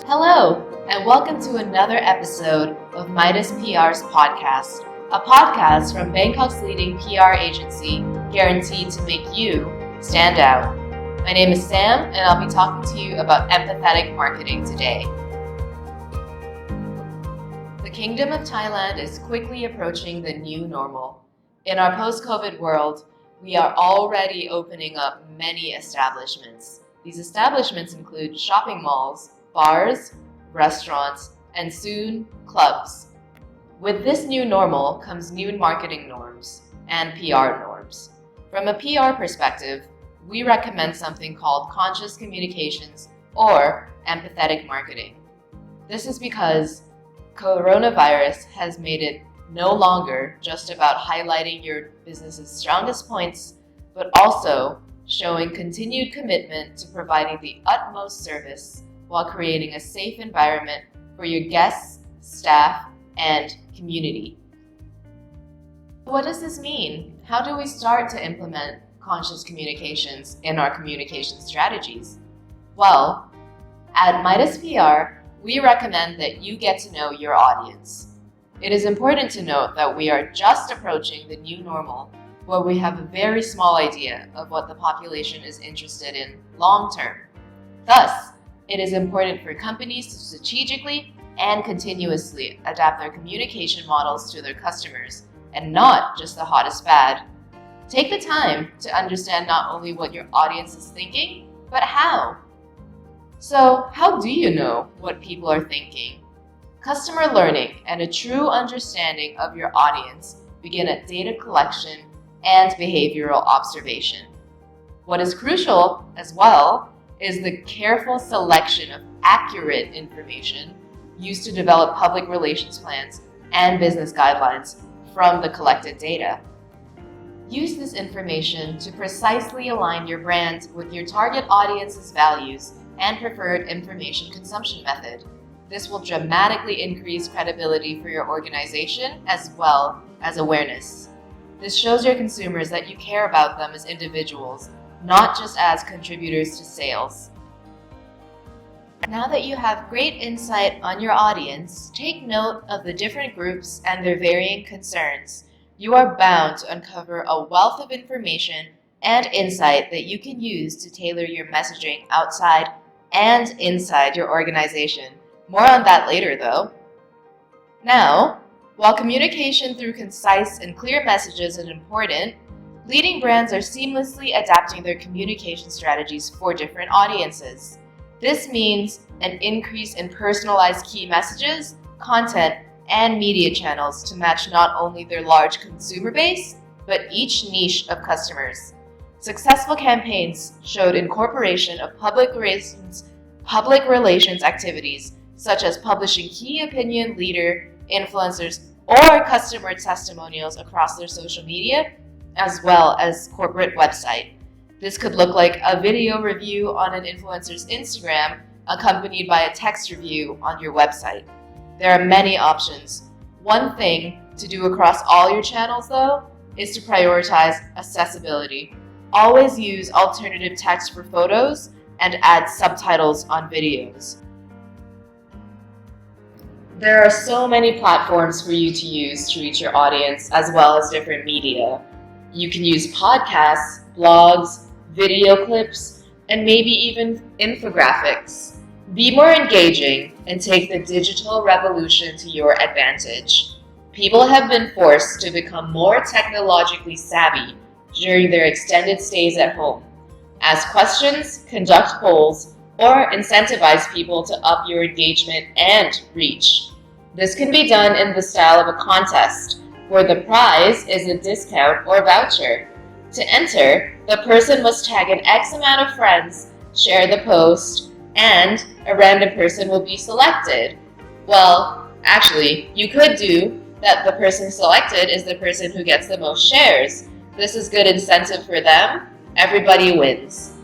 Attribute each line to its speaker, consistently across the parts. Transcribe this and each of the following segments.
Speaker 1: Hello, and welcome to another episode of Midas PR's podcast, a podcast from Bangkok's leading PR agency, guaranteed to make you stand out. My name is Sam, and I'll be talking to you about empathetic marketing today. The Kingdom of Thailand is quickly approaching the new normal. In our post-COVID world, we are already opening up many establishments. These establishments include shopping malls, bars, restaurants, and soon, clubs. With this new normal comes new marketing norms and PR norms. From a PR perspective, we recommend something called conscious communications or empathetic marketing. This is because coronavirus has made it no longer just about highlighting your business's strongest points, but also showing continued commitment to providing the utmost service while creating a safe environment for your guests, staff, and community. What does this mean? How do we start to implement conscious communications in our communication strategies? Well, at Midas PR, we recommend that you get to know your audience. It is important to note that we are just approaching the new normal, where we have a very small idea of what the population is interested in long term. Thus, it is important for companies to strategically and continuously adapt their communication models to their customers, and not just the hottest fad. Take the time to understand not only what your audience is thinking, but how. So, how do you know what people are thinking? Customer learning and a true understanding of your audience begin at data collection and behavioral observation. What is crucial as well is the careful selection of accurate information used to develop public relations plans and business guidelines from the collected data. Use this information to precisely align your brand with your target audience's values and preferred information consumption method. This will dramatically increase credibility for your organization as well as awareness. This shows your consumers that you care about them as individuals, not just as contributors to sales. Now that you have great insight on your audience, take note of the different groups and their varying concerns. You are bound to uncover a wealth of information and insight that you can use to tailor your messaging outside and inside your organization. More on that later, though. Now, while communication through concise and clear messages is important, leading brands are seamlessly adapting their communication strategies for different audiences. This means an increase in personalized key messages, content, and media channels to match not only their large consumer base, but each niche of customers. Successful campaigns showed incorporation of public relations activities, such as publishing key opinion leader, influencers, or customer testimonials across their social media, as well as corporate website. This could look like a video review on an influencer's Instagram, accompanied by a text review on your website. There are many options. One thing to do across all your channels, though, is to prioritize accessibility. Always use alternative text for photos and add subtitles on videos. There are so many platforms for you to use to reach your audience, as well as different media. You can use podcasts, blogs, video clips, and maybe even infographics. Be more engaging and take the digital revolution to your advantage. People have been forced to become more technologically savvy during their extended stays at home. Ask questions, conduct polls, or incentivize people to up your engagement and reach. This can be done in the style of a contest, where the prize is a discount or voucher. To enter, the person must tag an X amount of friends, share the post, and a random person will be selected. Well, actually, you could do that the person selected is the person who gets the most shares. This is good incentive for them. Everybody wins.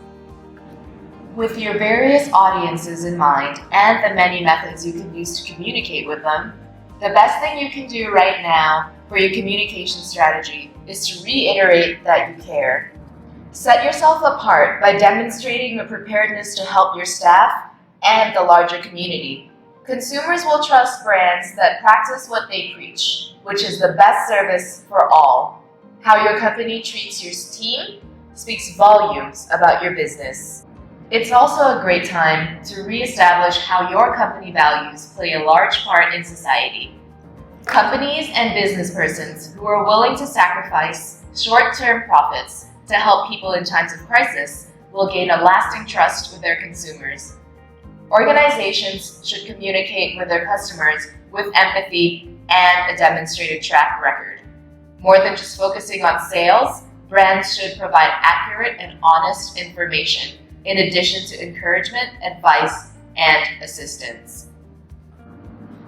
Speaker 1: With your various audiences in mind and the many methods you can use to communicate with them, the best thing you can do right now for your communication strategy is to reiterate that you care. Set yourself apart by demonstrating a preparedness to help your staff, and the larger community. Consumers will trust brands that practice what they preach, which is the best service for all. How your company treats your team speaks volumes about your business. It's also a great time to reestablish how your company values play a large part in society. Companies and business persons who are willing to sacrifice short-term profits to help people in times of crisis will gain a lasting trust with their consumers. Organizations should communicate with their customers with empathy and a demonstrated track record. More than just focusing on sales, brands should provide accurate and honest information, in addition to encouragement, advice, and assistance.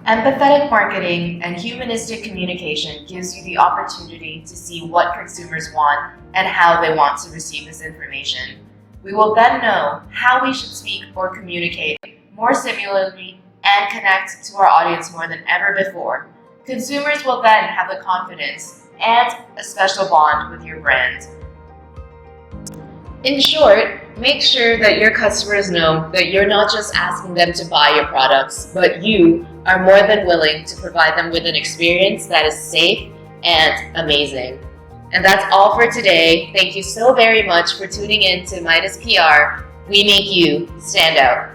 Speaker 1: Empathetic marketing and humanistic communication gives you the opportunity to see what consumers want and how they want to receive this information. We will then know how we should speak or communicate more similarly and connect to our audience more than ever before. Consumers will then have the confidence and a special bond with your brand. In short, make sure that your customers know that you're not just asking them to buy your products, but you are more than willing to provide them with an experience that is safe and amazing. And that's all for today. Thank you so very much for tuning in to Midas PR. We make you stand out.